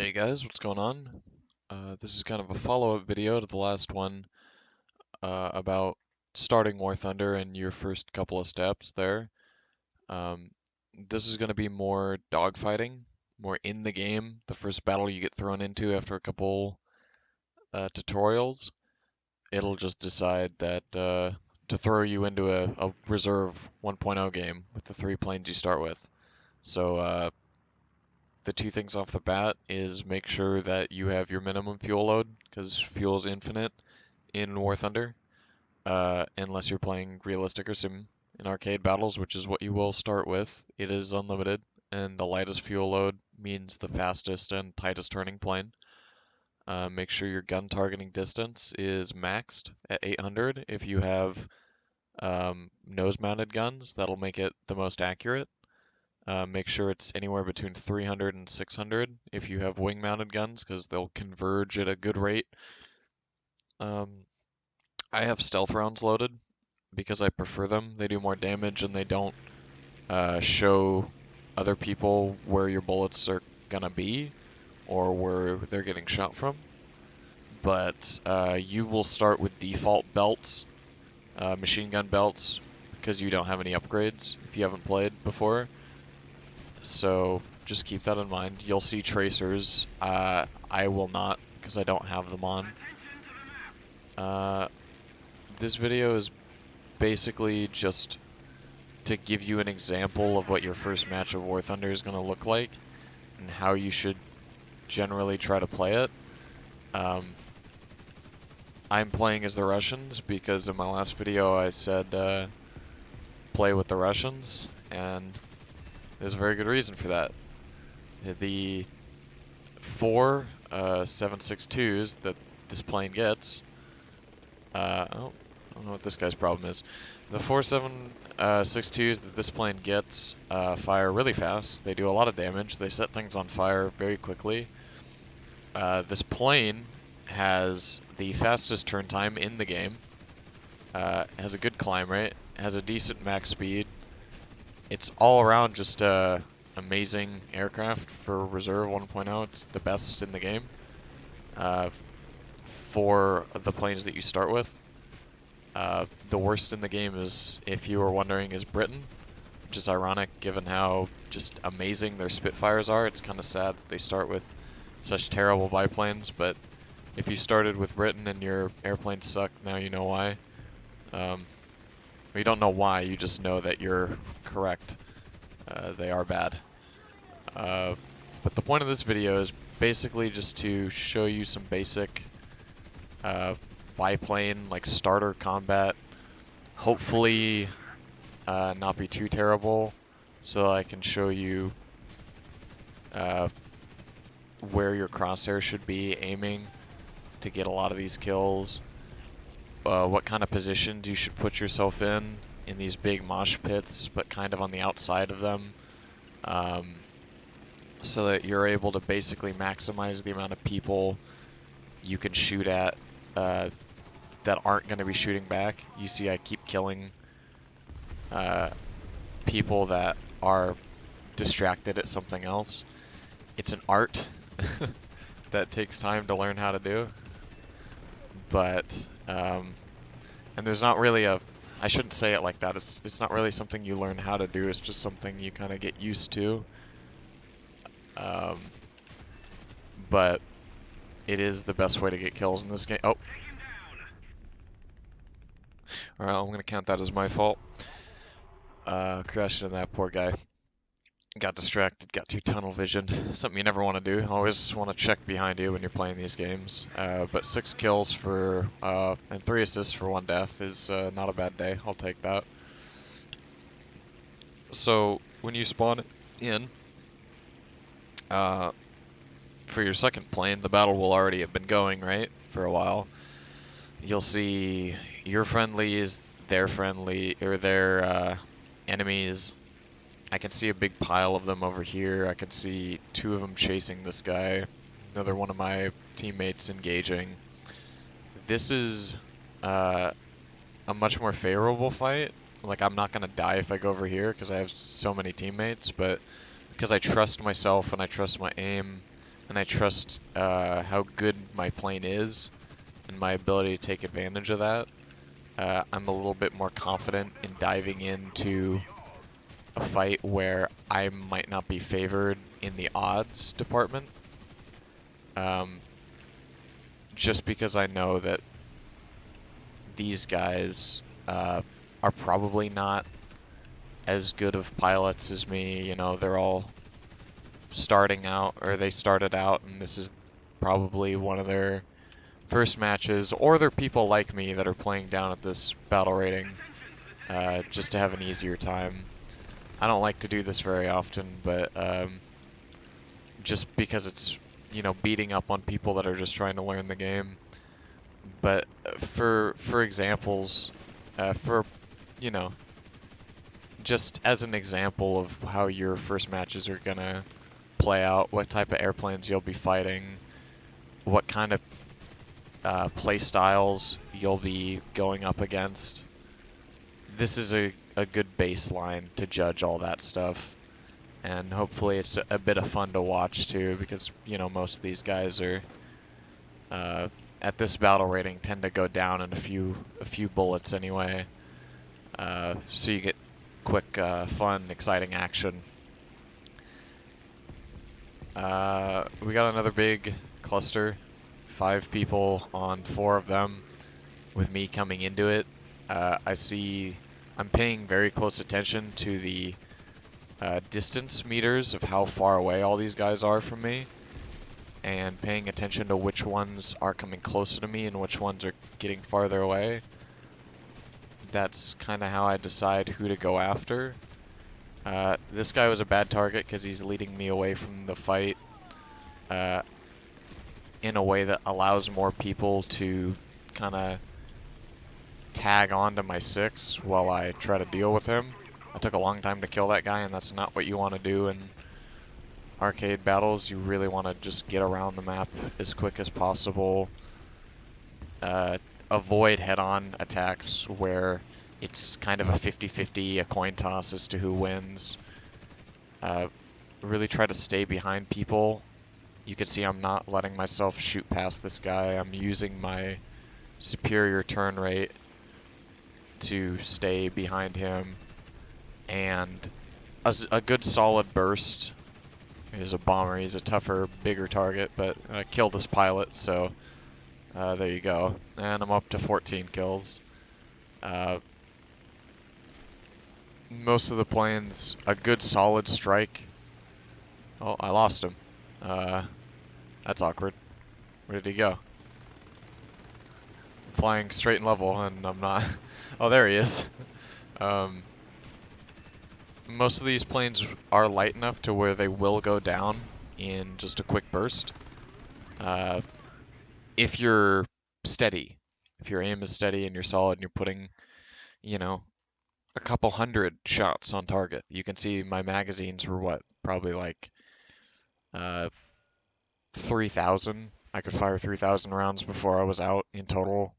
Hey guys, what's going on? This is kind of a follow-up video to the last one about starting War Thunder and your first couple of steps there. Um, this is going to be more dogfighting, more in the game, the first battle you get thrown into after a couple tutorials. It'll just decide that to throw you into a reserve 1.0 game with the three planes you start with. So the two things off the bat is make sure that you have your minimum fuel load, because fuel is infinite in War Thunder, unless you're playing realistic or sim in arcade battles, which is what you will start with. It is unlimited, and the lightest fuel load means the fastest and tightest turning plane. Make sure your gun targeting distance is maxed at 800. If you have nose-mounted guns, that'll make it the most accurate. Make sure it's anywhere between 300 and 600 if you have wing-mounted guns, because they'll converge at a good rate. I have stealth rounds loaded because I prefer them. They do more damage and they don't show other people where your bullets are gonna be or where they're getting shot from. But you will start with default belts, machine gun belts, because you don't have any upgrades if you haven't played before. So just keep that in mind. You'll see tracers. I will not, because I don't have them on. This video is basically just to give you an example of what your first match of War Thunder is going to look like and how you should generally try to play it. I'm playing as the Russians because in my last video I said play with the Russians, and there's a very good reason for that. The four 7.62s that this plane gets, I don't know what this guy's problem is. The 4 7.62s that this plane gets fire really fast. They do a lot of damage. They set things on fire very quickly. This plane has the fastest turn time in the game. Has a good climb rate. Has a decent max speed. It's all around just amazing aircraft for Reserve 1.0. It's the best in the game for the planes that you start with. The worst in the game is, if you were wondering, is Britain, which is ironic given how just amazing their Spitfires are. It's kind of sad that they start with such terrible biplanes, but if you started with Britain and your airplane suck, now you know why. You don't know why, you just know that you're correct. They are bad. But the point of this video is basically just to show you some basic biplane, like starter combat. Hopefully not be too terrible, so I can show you where your crosshair should be aiming to get a lot of these kills. What kind of positions you should put yourself in these big mosh pits, but kind of on the outside of them, so that you're able to basically maximize the amount of people you can shoot at that aren't going to be shooting back. You see I keep killing people that are distracted at something else. It's an art that takes time to learn how to do. But, and there's not really I shouldn't say it like that. It's not really something you learn how to do. It's just something you kind of get used to. But it is the best way to get kills in this game. Oh. Alright, I'm going to count that as my fault. Crashed into that poor guy. Got distracted, got too tunnel vision. Something you never want to do. Always want to check behind you when you're playing these games. But 6 kills for and 3 assists for 1 death is not a bad day. I'll take that. So when you spawn in, for your second plane, the battle will already have been going, right, for a while. You'll see your friendlies, their friendly, or their enemies. I can see a big pile of them over here. I can see 2 of them chasing this guy. Another one of my teammates engaging. This is a much more favorable fight. Like, I'm not going to die if I go over here because I have so many teammates, but because I trust myself and I trust my aim, and I trust how good my plane is and my ability to take advantage of that, I'm a little bit more confident in diving into a fight where I might not be favored in the odds department, um, just because I know that these guys are probably not as good of pilots as me. You know, they're all starting out, or they started out, and this is probably one of their first matches, or they're people like me that are playing down at this battle rating just to have an easier time. I don't like to do this very often, but just because it's, you know, beating up on people that are just trying to learn the game. But for examples, for, you know, just as an example of how your first matches are gonna play out, what type of airplanes you'll be fighting, what kind of play styles you'll be going up against. This is a good baseline to judge all that stuff. And hopefully it's a bit of fun to watch too, because, you know, most of these guys are uh, at this battle rating tend to go down in a few bullets anyway. So you get quick, fun, exciting action. We got another big cluster, 5 people on 4 of them, with me coming into it. I'm paying very close attention to the distance meters of how far away all these guys are from me, and paying attention to which ones are coming closer to me and which ones are getting farther away. That's kind of how I decide who to go after. This guy was a bad target because he's leading me away from the fight uh, in a way that allows more people to kind of tag onto my 6 while I try to deal with him. I took a long time to kill that guy, and that's not what you want to do in arcade battles. You really want to just get around the map as quick as possible. Avoid head-on attacks where it's kind of a 50-50, a coin toss as to who wins. Really try to stay behind people. You can see I'm not letting myself shoot past this guy. I'm using my superior turn rate to stay behind him, and a good solid burst. He's a bomber. He's a tougher, bigger target, but I killed this pilot, so there you go. And I'm up to 14 kills. Most of the planes, a good solid strike. Oh, I lost him. That's awkward. Where did he go? I'm flying straight and level, and I'm not. Oh, there he is. Most of these planes are light enough to where they will go down in just a quick burst. If you're steady, if your aim is steady and you're solid and you're putting, you know, a couple hundred shots on target. You can see my magazines were what, probably like 3,000. I could fire 3,000 rounds before I was out in total,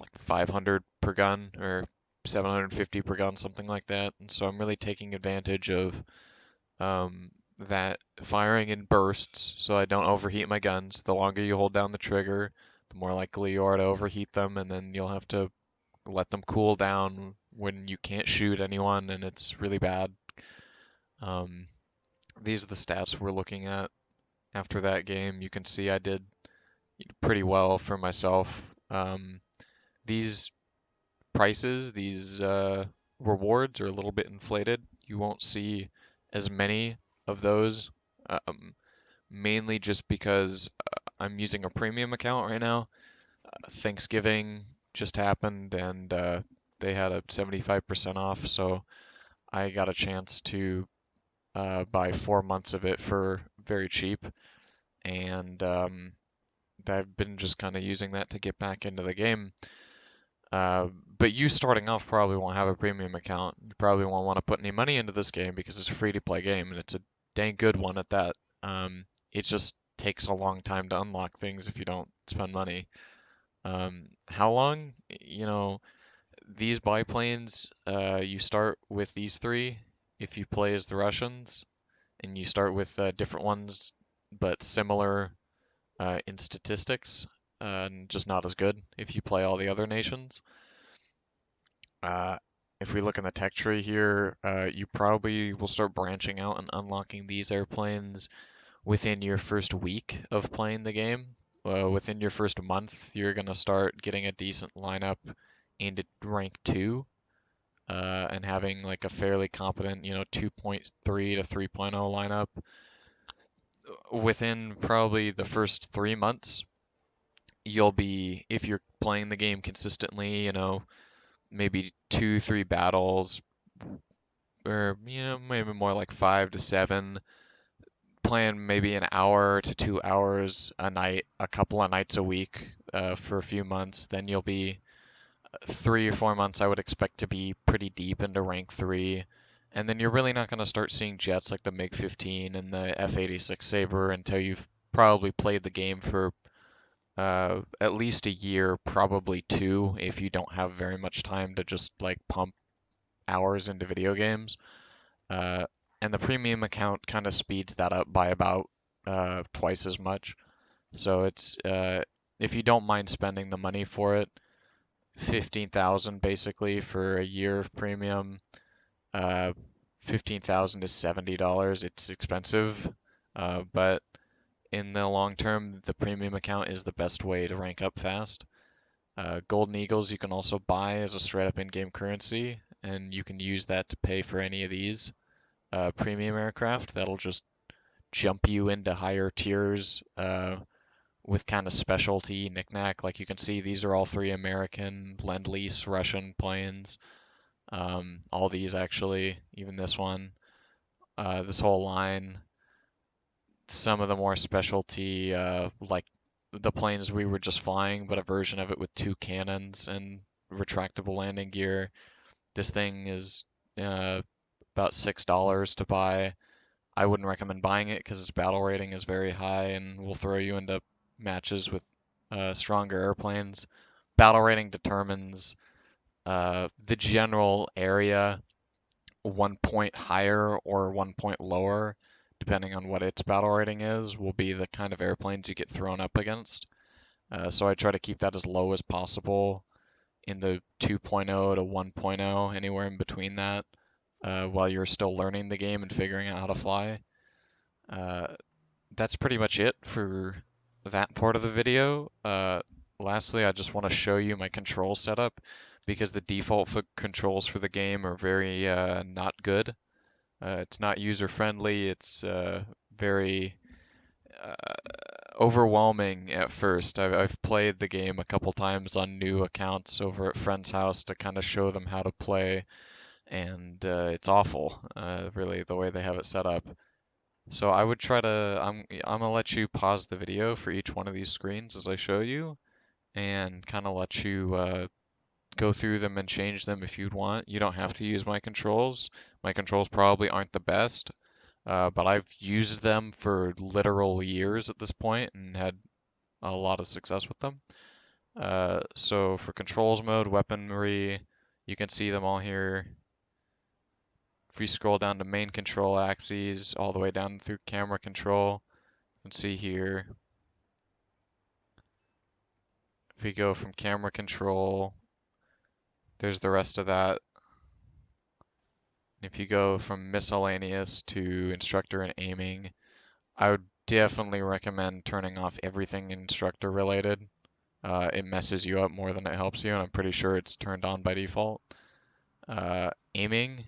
like 500 per gun or 750 per gun, something like that. And so I'm really taking advantage of that firing in bursts so I don't overheat my guns. The longer you hold down the trigger, the more likely you are to overheat them, and then you'll have to let them cool down when you can't shoot anyone and it's really bad. These are the stats we're looking at after that game. You can see I did pretty well for myself. These prices, these rewards are a little bit inflated. You won't see as many of those, mainly just because I'm using a premium account right now. Thanksgiving just happened, and they had a 75% off, so I got a chance to buy 4 months of it for very cheap, and I've been just kind of using that to get back into the game. But you starting off probably won't have a premium account. You probably won't want to put any money into this game because it's a free-to-play game, and it's a dang good one at that. It just takes a long time to unlock things if you don't spend money. How long? You know, these biplanes, you start with these 3 if you play as the Russians, and you start with different ones but similar in statistics, and just not as good if you play all the other nations. Uh, if we look in the tech tree here, you probably will start branching out and unlocking these airplanes within your first week of playing the game. Within your first month, you're going to start getting a decent lineup into rank 2, and having like a fairly competent, 2.3 to 3.0 lineup within probably the first 3 months. You'll be, if you're playing the game consistently, maybe 2, 3 battles, or maybe more like 5 to 7, playing maybe an hour to 2 hours a night, a couple of nights a week, for a few months. Then you'll be 3 or 4 months, I would expect to be pretty deep into rank 3. And then you're really not going to start seeing jets like the MiG-15 and the F-86 Sabre until you've probably played the game for at least a year, probably 2, if you don't have very much time to just like pump hours into video games. Uh, and the premium account kind of speeds that up by about twice as much. So if you don't mind spending the money for it, 15,000 basically for a year of premium. Uh, 15,000 is $70. It's expensive, but in the long term, the premium account is the best way to rank up fast. Golden Eagles you can also buy as a straight up in-game currency, and you can use that to pay for any of these premium aircraft. That'll just jump you into higher tiers with kind of specialty knickknack. Like you can see, these are all 3 American, Lend-Lease, Russian planes. All these actually, even this one, this whole line. Some of the more specialty, like the planes we were just flying, but a version of it with 2 cannons and retractable landing gear. This thing is uh, about $6 to buy. I wouldn't recommend buying it because its battle rating is very high and will throw you into matches with stronger airplanes. Battle rating determines the general area, 1 point higher or 1 point lower, depending on what its battle rating is, will be the kind of airplanes you get thrown up against. So I try to keep that as low as possible in the 2.0 to 1.0, anywhere in between that, while you're still learning the game and figuring out how to fly. Uh, that's pretty much it for that part of the video. Lastly, I just want to show you my control setup because the default controls for the game are very not good. It's not user friendly. It's very uh, overwhelming at first. I've played the game a couple times on new accounts over at friends' house to kind of show them how to play, and it's awful, really, the way they have it set up. So I would try to, I'm gonna let you pause the video for each one of these screens as I show you, and kind of let you go through them and change them if you'd want. You don't have to use my controls. My controls probably aren't the best, but I've used them for literal years at this point and had a lot of success with them. So for controls mode, weaponry, you can see them all here. If we scroll down to main control axes, all the way down through camera control, you can see here. If we go from camera control, there's the rest of that. If you go from miscellaneous to instructor and aiming, I would definitely recommend turning off everything instructor related. It messes you up more than it helps you, and I'm pretty sure it's turned on by default. Aiming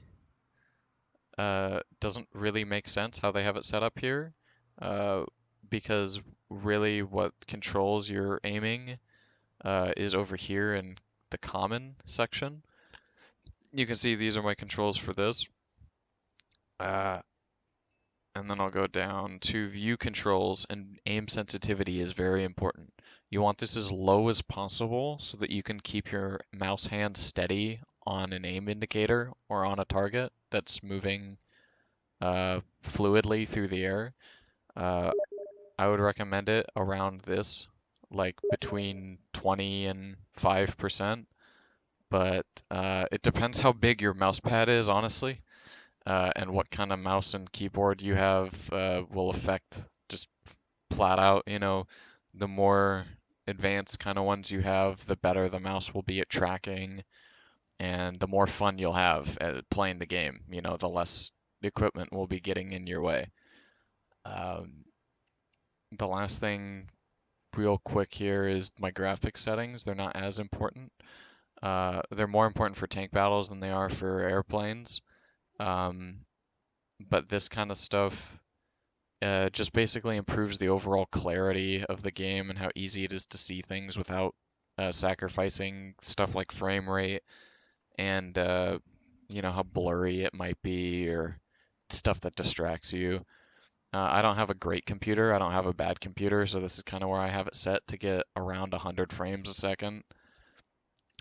doesn't really make sense how they have it set up here, uh, because really what controls your aiming is over here in the common section. You can see these are my controls for this. Uh, and then I'll go down to view controls, and aim sensitivity is very important. You want this as low as possible so that you can keep your mouse hand steady on an aim indicator or on a target that's moving fluidly through the air. Uh, I would recommend it around this, like between 20 and 5%, but it depends how big your mouse pad is, honestly, and what kind of mouse and keyboard you have will affect just flat out, the more advanced kind of ones you have, the better the mouse will be at tracking and the more fun you'll have at playing the game. The less equipment will be getting in your way. Um, the last thing, real quick here, is my graphics settings. They're not as important. They're more important for tank battles than they are for airplanes. Um, but this kind of stuff just basically improves the overall clarity of the game and how easy it is to see things without sacrificing stuff like frame rate and how blurry it might be or stuff that distracts you. I don't have a great computer. I don't have a bad computer, so this is kind of where I have it set to get around 100 frames a second.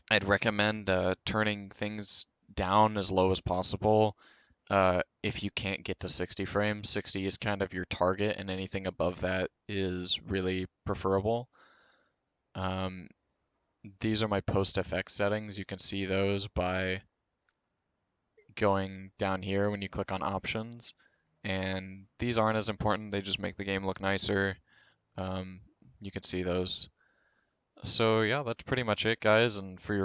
I'd recommend turning things down as low as possible. If you can't get to 60 frames, 60 is kind of your target, and anything above that is really preferable. Um, these are my post-FX settings. You can see those by going down here when you click on options. And these aren't as important, they just make the game look nicer. Um, you can see those. So yeah, that's pretty much it, guys. And for your